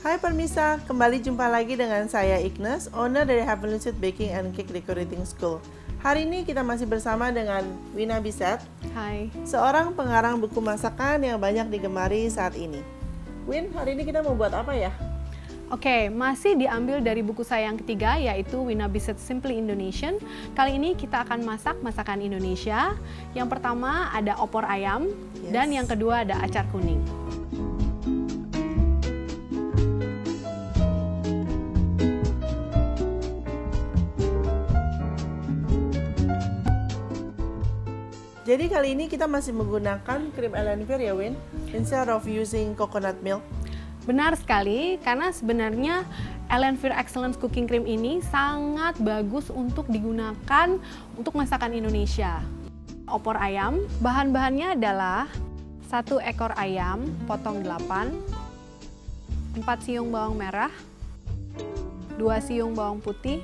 Hai Permisa, kembali jumpa lagi dengan saya Ignes, owner dari Heavenly Sweet Baking and Cake Decorating School. Hari ini kita masih bersama dengan Wina Bisset, Hai. seorang pengarang buku masakan yang banyak digemari saat ini. Win, hari ini kita mau buat apa ya? Oke, masih diambil dari buku saya yang ketiga, yaitu Wina Bisset Simply Indonesian. Kali ini kita akan masak masakan Indonesia. Yang pertama ada opor ayam, dan yang kedua ada acar kuning. Jadi kali ini kita masih menggunakan krim Elenvir ya Win, instead of using coconut milk. Benar sekali, karena sebenarnya Elenvir Excellence Cooking Cream ini sangat bagus untuk digunakan untuk masakan Indonesia. Opor ayam, bahan-bahannya adalah 1 ekor ayam, potong 8, 4 siung bawang merah, 2 siung bawang putih,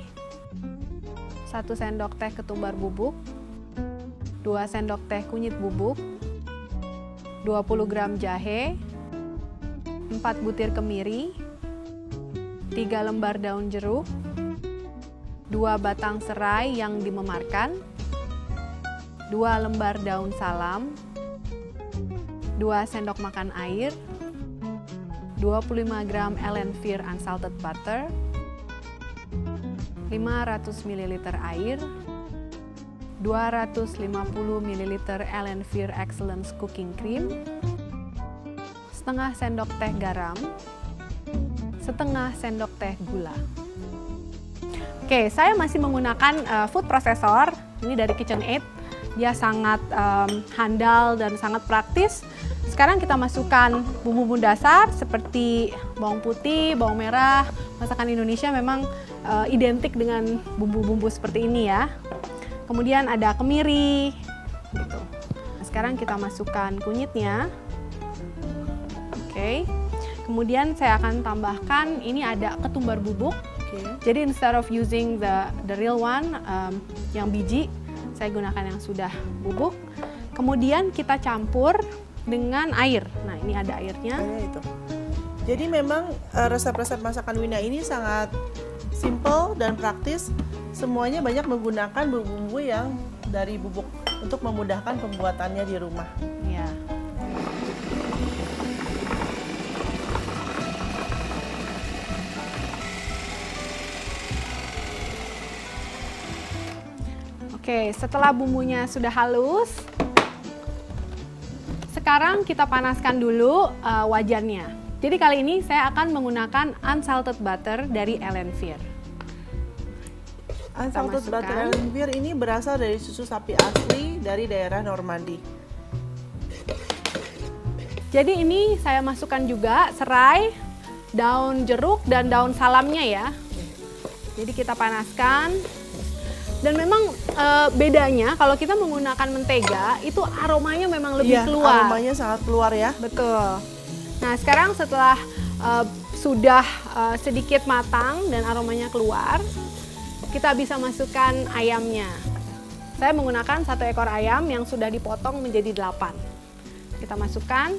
1 sendok teh ketumbar bubuk, 2 sendok teh kunyit bubuk, 20 gram jahe, 4 butir kemiri, 3 lembar daun jeruk, 2 batang serai yang dimemarkan, 2 lembar daun salam, 2 sendok makan air, 25 gram Elenvir unsalted butter, 500 ml air, 250 ml Elenvir Excellence Cooking Cream, setengah sendok teh garam, setengah sendok teh gula. Oke, saya masih menggunakan food processor, ini dari KitchenAid. Dia sangat handal dan sangat praktis. Sekarang kita masukkan bumbu-bumbu dasar seperti bawang putih, bawang merah. Masakan Indonesia memang identik dengan bumbu-bumbu seperti ini ya. Kemudian ada kemiri, gitu. Sekarang kita masukkan kunyitnya. Oke. Kemudian saya akan tambahkan, ini ada ketumbar bubuk. Jadi instead of using the real one, yang biji, saya gunakan yang sudah bubuk. Kemudian kita campur dengan air. Nah, ini ada airnya. Itu. Jadi memang resep-resep masakan Wina ini sangat simple dan praktis. Semuanya banyak menggunakan bumbu-bumbu yang dari bubuk untuk memudahkan pembuatannya di rumah. Ya. Oke, setelah bumbunya sudah halus, sekarang kita panaskan dulu wajannya. Jadi kali ini saya akan menggunakan unsalted butter dari Elenvir. Unsalted butter Elenvir ini berasal dari susu sapi asli dari daerah Normandy. Jadi ini saya masukkan juga serai, daun jeruk, dan daun salamnya ya. Jadi kita panaskan. Dan memang bedanya kalau kita menggunakan mentega, itu aromanya memang lebih keluar. Aromanya sangat keluar ya. Betul. Nah sekarang setelah sudah sedikit matang dan aromanya keluar, kita bisa masukkan ayamnya. Saya menggunakan 1 ekor ayam yang sudah dipotong menjadi 8. Kita masukkan.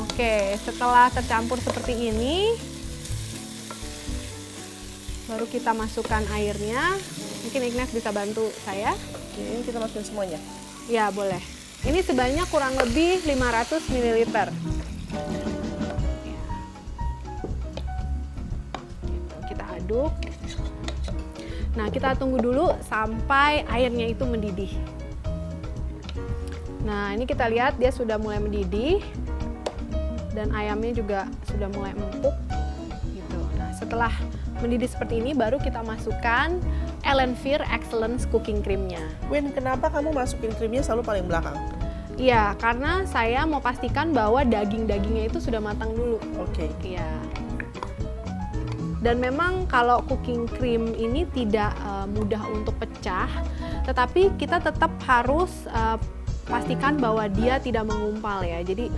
Oke, setelah tercampur seperti ini, baru kita masukkan airnya. Mungkin Ignes bisa bantu saya. Oke, ini kita masukin semuanya. Ya, boleh. Ini sebanyak kurang lebih 500 ml. Kita aduk. Nah, kita tunggu dulu sampai airnya itu mendidih. Nah, ini kita lihat dia sudah mulai mendidih. Dan ayamnya juga sudah mulai empuk gitu. Nah, setelah mendidih seperti ini baru kita masukkan Elenvir Excellence Cooking Cream-nya. Win, kenapa kamu masukin krimnya selalu paling belakang? Iya, karena saya mau pastikan bahwa daging-dagingnya itu sudah matang dulu. Oke. Iya. Dan memang kalau cooking cream ini tidak mudah untuk pecah, tetapi kita tetap harus pastikan bahwa dia tidak mengumpal ya. Jadi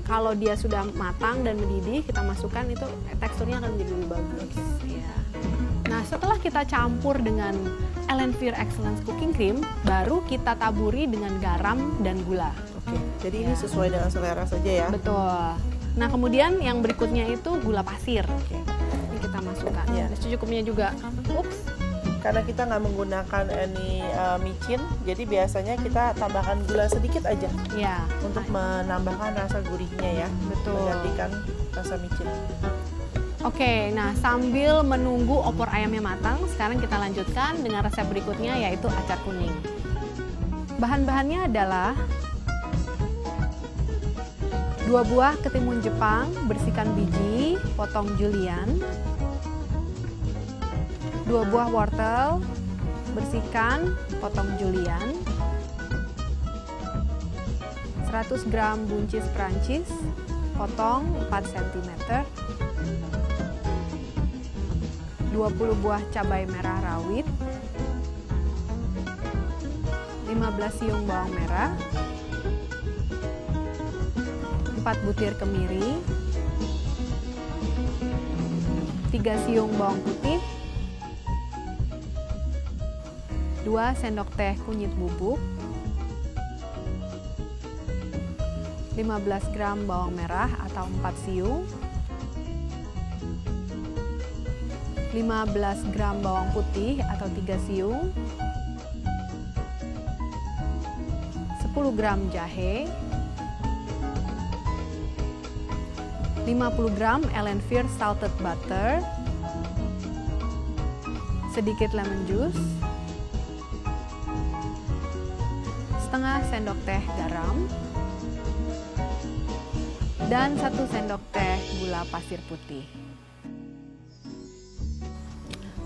kalau dia sudah matang dan mendidih, kita masukkan itu teksturnya akan menjadi lebih bagus. Ya. Nah, setelah kita campur dengan Allenfear Excellence Cooking Cream, baru kita taburi dengan garam dan gula. Oke, jadi ini sesuai dengan selera saja ya. Betul. Nah, kemudian yang berikutnya itu gula pasir. Oke. Ini kita masukkan. Ya. Secukupnya juga. Ups. Karena kita nggak menggunakan ini micin, jadi biasanya kita tambahkan gula sedikit aja Ya. untuk menambahkan rasa gurihnya ya. Betul. Menggantikan rasa micin. Oke, nah sambil menunggu opor ayamnya matang, sekarang kita lanjutkan dengan resep berikutnya yaitu acar kuning. Bahan-bahannya adalah 2 buah ketimun Jepang, bersihkan biji, potong julienne. 2 buah wortel, bersihkan, potong julienne. 100 gram buncis Prancis, potong 4 cm. 20 buah cabai merah rawit, 15 siung bawang merah, 4 butir kemiri, 3 siung bawang putih, 2 sendok teh kunyit bubuk, 15 gram bawang merah atau 4 siung, 15 gram bawang putih atau 3 siung, 10 gram jahe, 50 gram Allenfear salted butter, sedikit lemon juice, setengah sendok teh garam, dan 1 sendok teh gula pasir putih.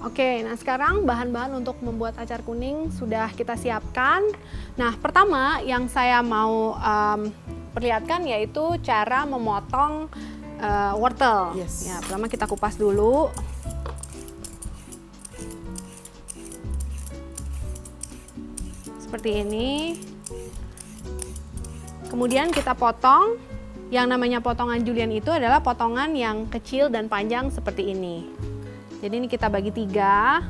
Oke, nah sekarang bahan-bahan untuk membuat acar kuning sudah kita siapkan. Nah, pertama yang saya mau perlihatkan yaitu cara memotong wortel. Yes. Ya, pertama kita kupas dulu. Seperti ini. Kemudian kita potong. Yang namanya potongan julienne itu adalah potongan yang kecil dan panjang seperti ini. Jadi ini kita bagi 3.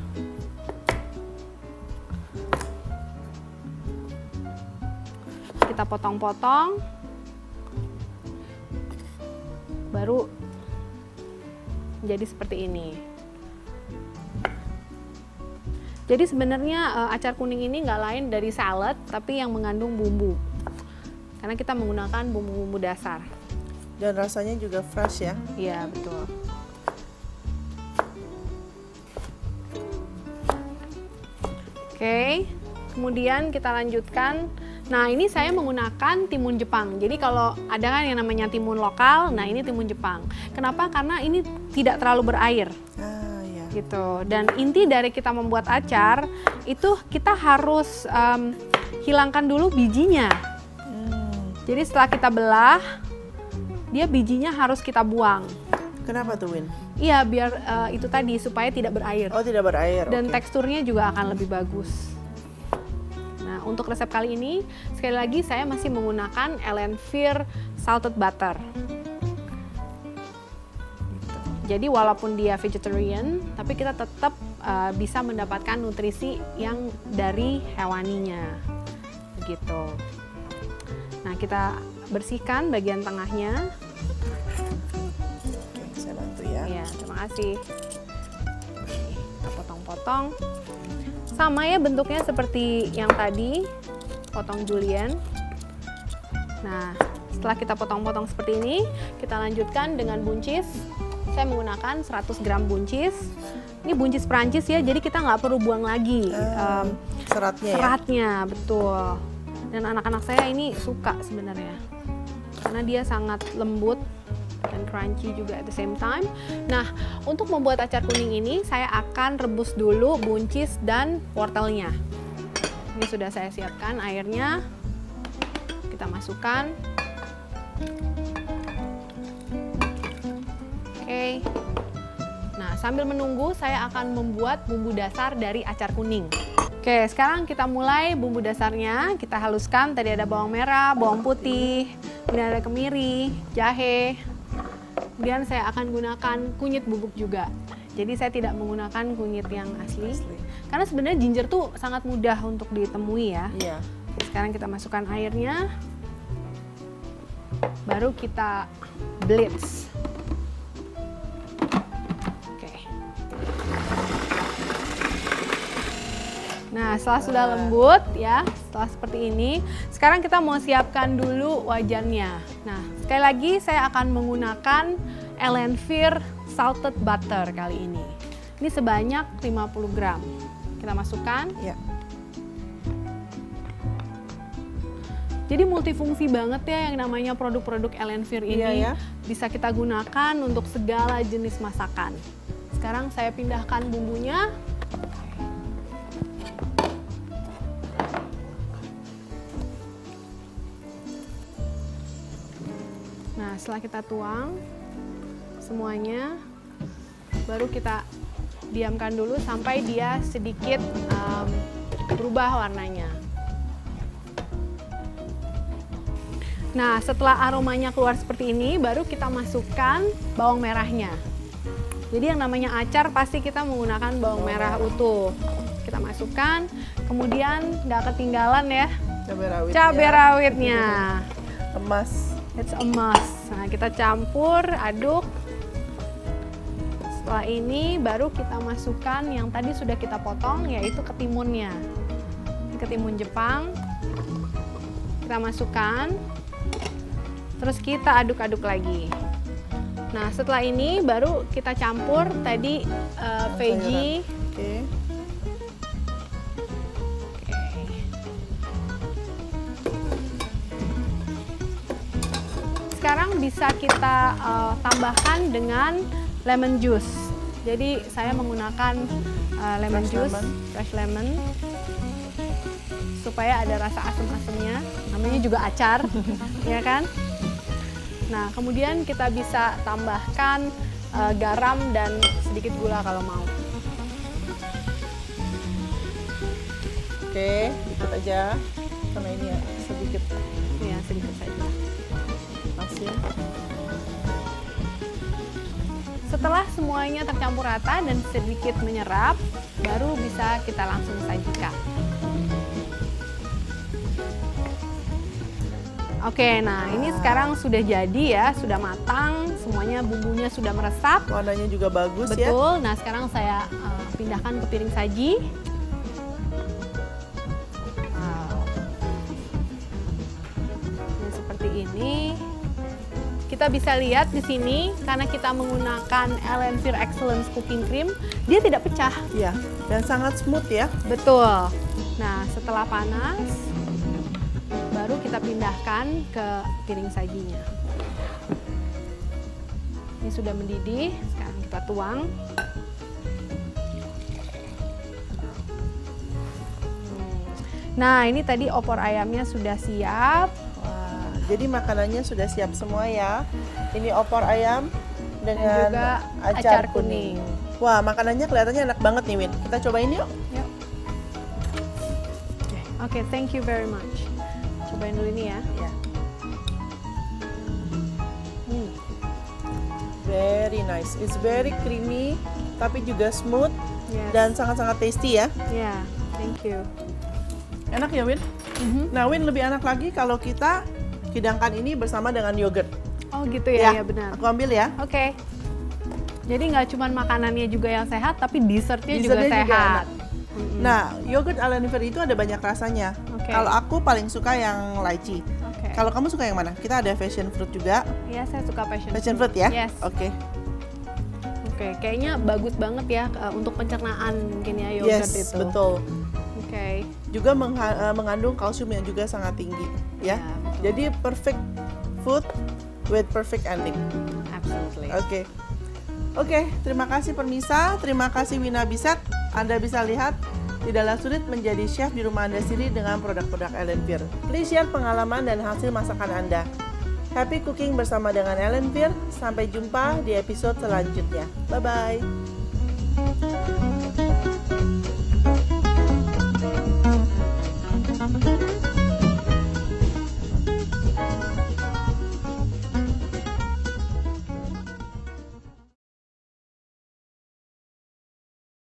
Kita potong-potong. Baru jadi seperti ini. Jadi sebenarnya acar kuning ini nggak lain dari salad, tapi yang mengandung bumbu. Karena kita menggunakan bumbu-bumbu dasar. Dan rasanya juga fresh ya. Iya, betul. Oke, kemudian kita lanjutkan. Nah, ini saya menggunakan timun Jepang. Jadi kalau ada kan yang namanya timun lokal, nah ini timun Jepang. Kenapa? Karena ini tidak terlalu berair. Ah, ya. Gitu. Dan inti dari kita membuat acar itu kita harus hilangkan dulu bijinya. Jadi setelah kita belah, dia bijinya harus kita buang. Kenapa tuh, Win? Iya, biar itu tadi supaya tidak berair. Oh, tidak berair. Dan oke. teksturnya juga akan lebih bagus. Nah, untuk resep kali ini, sekali lagi saya masih menggunakan Allenfear salted butter. Gitu. Jadi walaupun dia vegetarian, tapi kita tetap bisa mendapatkan nutrisi yang dari hewaninya. Begitu. Nah, kita bersihkan bagian tengahnya. Oke, saya bantu ya. Ya, terima kasih. Kita potong-potong. Sama ya bentuknya seperti yang tadi, potong julienne. Nah, setelah kita potong-potong seperti ini, kita lanjutkan dengan buncis. Saya menggunakan 100 gram buncis. Ini buncis Prancis ya, jadi kita nggak perlu buang lagi Seratnya ya. seratnya, betul. Dan anak-anak saya ini suka sebenarnya, karena dia sangat lembut dan crunchy juga at the same time. Nah, untuk membuat acar kuning ini, saya akan rebus dulu buncis dan wortelnya. Ini sudah saya siapkan airnya. Kita masukkan. Oke. Nah, sambil menunggu, saya akan membuat bumbu dasar dari acar kuning. Oke, sekarang kita mulai bumbu dasarnya. Kita haluskan, tadi ada bawang merah, bawang putih, kemudian ada kemiri, jahe. Kemudian saya akan gunakan kunyit bubuk juga. Jadi saya tidak menggunakan kunyit yang asli. Karena sebenarnya ginger tuh sangat mudah untuk ditemui ya. Iya. Sekarang kita masukkan airnya. Baru kita blitz. Oke. Nah, setelah sudah lembut ya, setelah seperti ini, sekarang kita mau siapkan dulu wajannya. Nah, sekali lagi saya akan menggunakan Elenvir salted butter kali ini. Ini sebanyak 50 gram. Kita masukkan. Iya. Jadi multifungsi banget ya yang namanya produk-produk Elenvir ini. Iya, ya. Bisa kita gunakan untuk segala jenis masakan. Sekarang saya pindahkan bumbunya. Nah, setelah kita tuang semuanya, baru kita diamkan dulu sampai dia sedikit berubah warnanya. Nah, setelah aromanya keluar seperti ini, baru kita masukkan bawang merahnya. Jadi yang namanya acar pasti kita menggunakan bawang merah utuh. Kita masukkan, kemudian nggak ketinggalan ya cabai rawitnya. Emas. It's a must. Nah, kita campur, aduk. Setelah ini baru kita masukkan yang tadi sudah kita potong, yaitu ketimunnya. Ini ketimun Jepang. Kita masukkan. Terus kita aduk-aduk lagi. Nah, setelah ini baru kita campur tadi veggie. Oke. Sekarang bisa kita tambahkan dengan lemon juice. Jadi saya menggunakan lemon juice, fresh lemon, supaya ada rasa asam-asamnya. Namanya juga acar, ya kan? Nah, kemudian kita bisa tambahkan garam dan sedikit gula kalau mau. Oke, ikut aja sama ini ya, sedikit Ya, sedikit saja. asin. Setelah semuanya tercampur rata dan sedikit menyerap, baru bisa kita langsung sajikan. Oke, nah ini sekarang sudah jadi ya, sudah matang, semuanya bumbunya sudah meresap. Warnanya juga bagus ya. Betul. Nah, sekarang saya pindahkan ke piring saji. Wow. Nah, seperti ini. Kita bisa lihat di sini karena kita menggunakan Elenvir Excellence Cooking Cream, dia tidak pecah. Iya, dan sangat smooth ya. Betul. Nah, setelah panas, baru kita pindahkan ke piring sajinya. Ini sudah mendidih, sekarang kita tuang. Nah, ini tadi opor ayamnya sudah siap. Wah, jadi makanannya sudah siap semua ya. Ini opor ayam dengan juga acar acar kuning. Wah, makanannya kelihatannya enak banget nih, Win. Kita cobain yuk. Yuk. Oke, thank you very much. Cobain dulu ini ya. Ya. Very nice. It's very creamy, tapi juga smooth Yes. dan sangat-sangat tasty ya. Ya, thank you. Enak ya, Win? Nah, Win, lebih enak lagi kalau kita hidangkan ini bersama dengan yogurt. Oh gitu ya, ya benar. Aku ambil ya. Oke. Jadi nggak cuma makanannya juga yang sehat, tapi dessertnya juga Dessertnya juga sehat. enak. Nah, yogurt Elenvir itu ada banyak rasanya. Oke. Kalau aku paling suka yang lychee. Oke. Kalau kamu suka yang mana? Kita ada passion fruit juga. Ya, saya suka Passion fruit ya? Yes. Oke. Oke, kayaknya bagus banget ya untuk pencernaan mungkin ya yogurt Yes, itu. betul. Oke. Juga mengandung kalsium yang juga sangat tinggi ya. Ya, betul. Jadi perfect food with perfect ending. Absolutely. Oke, terima kasih Permisa, terima kasih Wina Bisat. Anda bisa lihat tidaklah sulit menjadi chef di rumah Anda sendiri dengan produk-produk Elenvir. Please share pengalaman dan hasil masakan Anda. Happy cooking bersama dengan Elenvir. Sampai jumpa di episode selanjutnya. Bye bye.